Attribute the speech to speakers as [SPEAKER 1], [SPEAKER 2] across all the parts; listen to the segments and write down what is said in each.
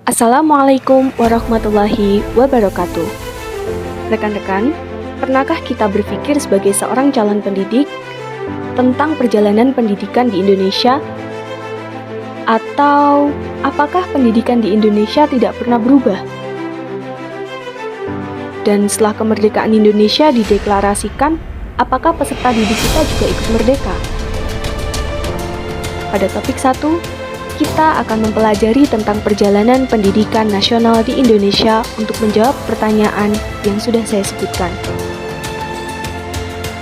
[SPEAKER 1] Assalamualaikum warahmatullahi wabarakatuh. Rekan-rekan, pernahkah kita berpikir sebagai seorang calon pendidik tentang perjalanan pendidikan di Indonesia? Atau apakah pendidikan di Indonesia tidak pernah berubah? Dan setelah kemerdekaan Indonesia dideklarasikan, apakah peserta didik kita juga ikut merdeka? Pada topik 1, kita akan mempelajari tentang perjalanan pendidikan nasional di Indonesia untuk menjawab pertanyaan yang sudah saya sebutkan.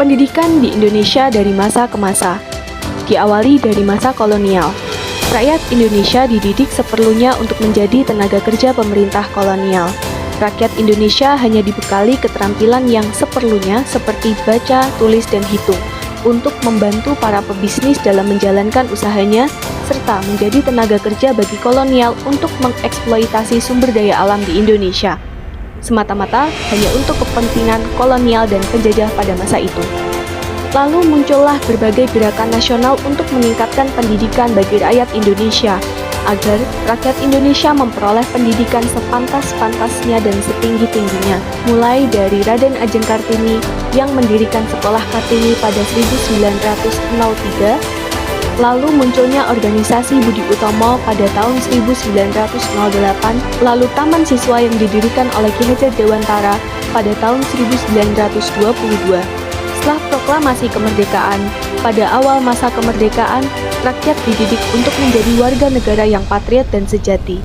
[SPEAKER 1] Pendidikan di Indonesia dari masa ke masa, diawali dari masa kolonial. Rakyat Indonesia dididik seperlunya untuk menjadi tenaga kerja pemerintah kolonial. Rakyat Indonesia hanya dibekali keterampilan yang seperlunya seperti baca, tulis, dan hitung untuk membantu para pebisnis dalam menjalankan usahanya, serta menjadi tenaga kerja bagi kolonial untuk mengeksploitasi sumber daya alam di Indonesia, semata-mata hanya untuk kepentingan kolonial dan penjajah pada masa itu. Lalu muncullah berbagai gerakan nasional untuk meningkatkan pendidikan bagi rakyat Indonesia, agar rakyat Indonesia memperoleh pendidikan sepantas-pantasnya dan setinggi-tingginya, mulai dari Raden Ajeng Kartini yang mendirikan sekolah Kartini pada 1903, lalu munculnya organisasi Budi Utomo pada tahun 1908, lalu Taman Siswa yang didirikan oleh Ki Hajar Dewantara pada tahun 1922. Setelah proklamasi kemerdekaan, pada awal masa kemerdekaan, rakyat dididik untuk menjadi warga negara yang patriot dan sejati.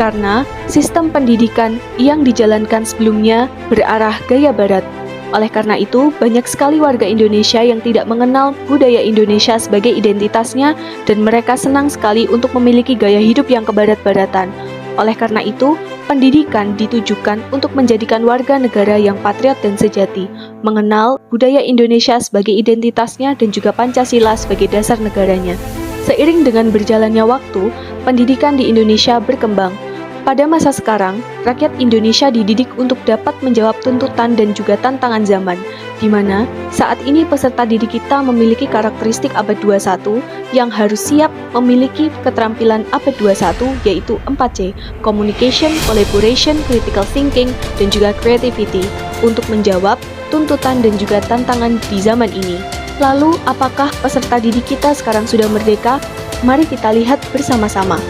[SPEAKER 1] Karena sistem pendidikan yang dijalankan sebelumnya berarah gaya barat. Oleh karena itu, banyak sekali warga Indonesia yang tidak mengenal budaya Indonesia sebagai identitasnya dan mereka senang sekali untuk memiliki gaya hidup yang kebarat-baratan. Oleh karena itu, pendidikan ditujukan untuk menjadikan warga negara yang patriot dan sejati, mengenal budaya Indonesia sebagai identitasnya dan juga Pancasila sebagai dasar negaranya. Seiring dengan berjalannya waktu, pendidikan di Indonesia berkembang. Pada masa sekarang, rakyat Indonesia dididik untuk dapat menjawab tuntutan dan juga tantangan zaman, di mana saat ini peserta didik kita memiliki karakteristik abad 21 yang harus siap memiliki keterampilan abad 21, yaitu 4C, Communication, Collaboration, Critical Thinking, dan juga Creativity, untuk menjawab tuntutan dan juga tantangan di zaman ini. Lalu, apakah peserta didik kita sekarang sudah merdeka? Mari kita lihat bersama-sama.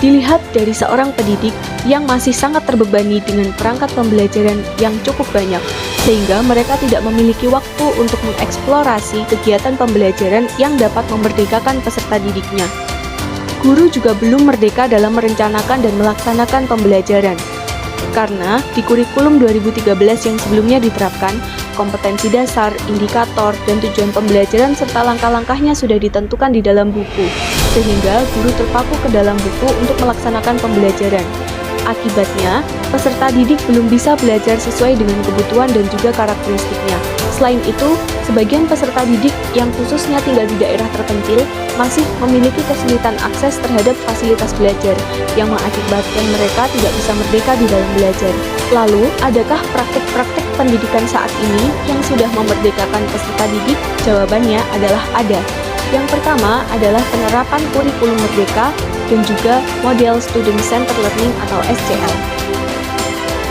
[SPEAKER 1] Dilihat dari seorang pendidik yang masih sangat terbebani dengan perangkat pembelajaran yang cukup banyak, sehingga mereka tidak memiliki waktu untuk mengeksplorasi kegiatan pembelajaran yang dapat memerdekakan peserta didiknya. Guru juga belum merdeka dalam merencanakan dan melaksanakan pembelajaran. Karena di kurikulum 2013 yang sebelumnya diterapkan, kompetensi dasar, indikator, dan tujuan pembelajaran serta langkah-langkahnya sudah ditentukan di dalam buku, sehingga guru terpaku ke dalam buku untuk melaksanakan pembelajaran. Akibatnya, peserta didik belum bisa belajar sesuai dengan kebutuhan dan juga karakteristiknya. Selain itu, sebagian peserta didik yang khususnya tinggal di daerah terpencil masih memiliki kesulitan akses terhadap fasilitas belajar yang mengakibatkan mereka tidak bisa merdeka di dalam belajar. Lalu, adakah praktik-praktik pendidikan saat ini yang sudah memerdekakan peserta didik? Jawabannya adalah ada. Yang pertama adalah penerapan kurikulum merdeka dan juga model Student Centered Learning atau SCL.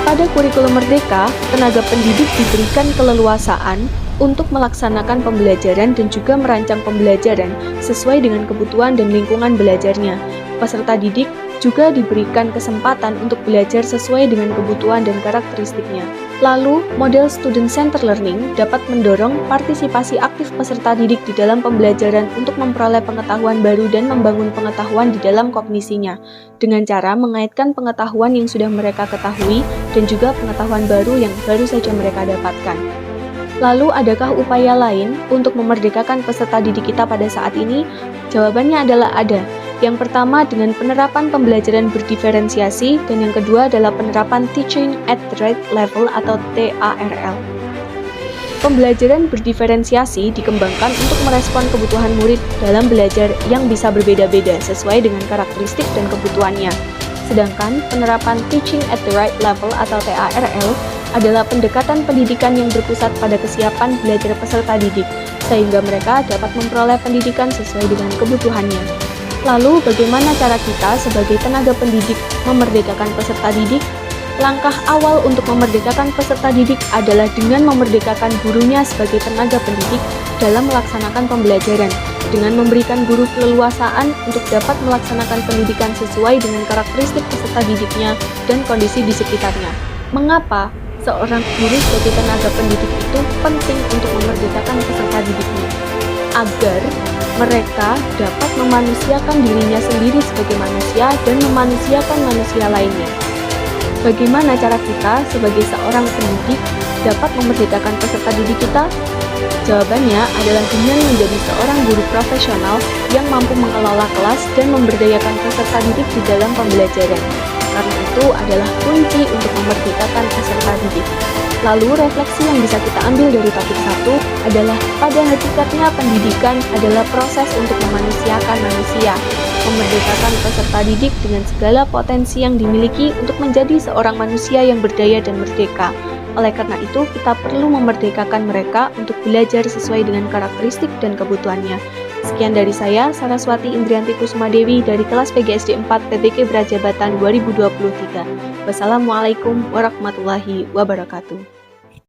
[SPEAKER 1] Pada kurikulum merdeka, tenaga pendidik diberikan keleluasaan untuk melaksanakan pembelajaran dan juga merancang pembelajaran sesuai dengan kebutuhan dan lingkungan belajarnya. Peserta didik juga diberikan kesempatan untuk belajar sesuai dengan kebutuhan dan karakteristiknya. Lalu, model student-centered learning dapat mendorong partisipasi aktif peserta didik di dalam pembelajaran untuk memperoleh pengetahuan baru dan membangun pengetahuan di dalam kognisinya, dengan cara mengaitkan pengetahuan yang sudah mereka ketahui dan juga pengetahuan baru yang baru saja mereka dapatkan. Lalu, adakah upaya lain untuk memerdekakan peserta didik kita pada saat ini? Jawabannya adalah ada. Yang pertama dengan penerapan pembelajaran berdiferensiasi dan yang kedua adalah penerapan Teaching at the Right Level atau TARL. Pembelajaran berdiferensiasi dikembangkan untuk merespon kebutuhan murid dalam belajar yang bisa berbeda-beda sesuai dengan karakteristik dan kebutuhannya. Sedangkan penerapan Teaching at the Right Level atau TARL adalah pendekatan pendidikan yang berpusat pada kesiapan belajar peserta didik, sehingga mereka dapat memperoleh pendidikan sesuai dengan kebutuhannya. Lalu, bagaimana cara kita sebagai tenaga pendidik memerdekakan peserta didik? Langkah awal untuk memerdekakan peserta didik adalah dengan memerdekakan gurunya sebagai tenaga pendidik dalam melaksanakan pembelajaran, dengan memberikan guru keleluasaan untuk dapat melaksanakan pendidikan sesuai dengan karakteristik peserta didiknya dan kondisi di sekitarnya. Mengapa seorang guru sebagai tenaga pendidik itu penting untuk memerdekakan peserta didiknya? Agar mereka dapat memanusiakan dirinya sendiri sebagai manusia dan memanusiakan manusia lainnya. Bagaimana cara kita sebagai seorang pendidik dapat memerdekakan peserta didik kita? Jawabannya adalah dengan menjadi seorang guru profesional yang mampu mengelola kelas dan memberdayakan peserta didik di dalam pembelajaran. Karena itu adalah kunci untuk memerdekakan peserta didik. Lalu refleksi yang bisa kita ambil dari topik 1 adalah pada hakikatnya pendidikan adalah proses untuk memanusiakan manusia, memerdekakan peserta didik dengan segala potensi yang dimiliki untuk menjadi seorang manusia yang berdaya dan merdeka. Oleh karena itu, kita perlu memerdekakan mereka untuk belajar sesuai dengan karakteristik dan kebutuhannya. Sekian dari saya, Saraswati Indrianti Kusumadewi dari kelas PGSD 4 PTK Brajabatan 2023. Wassalamualaikum warahmatullahi wabarakatuh.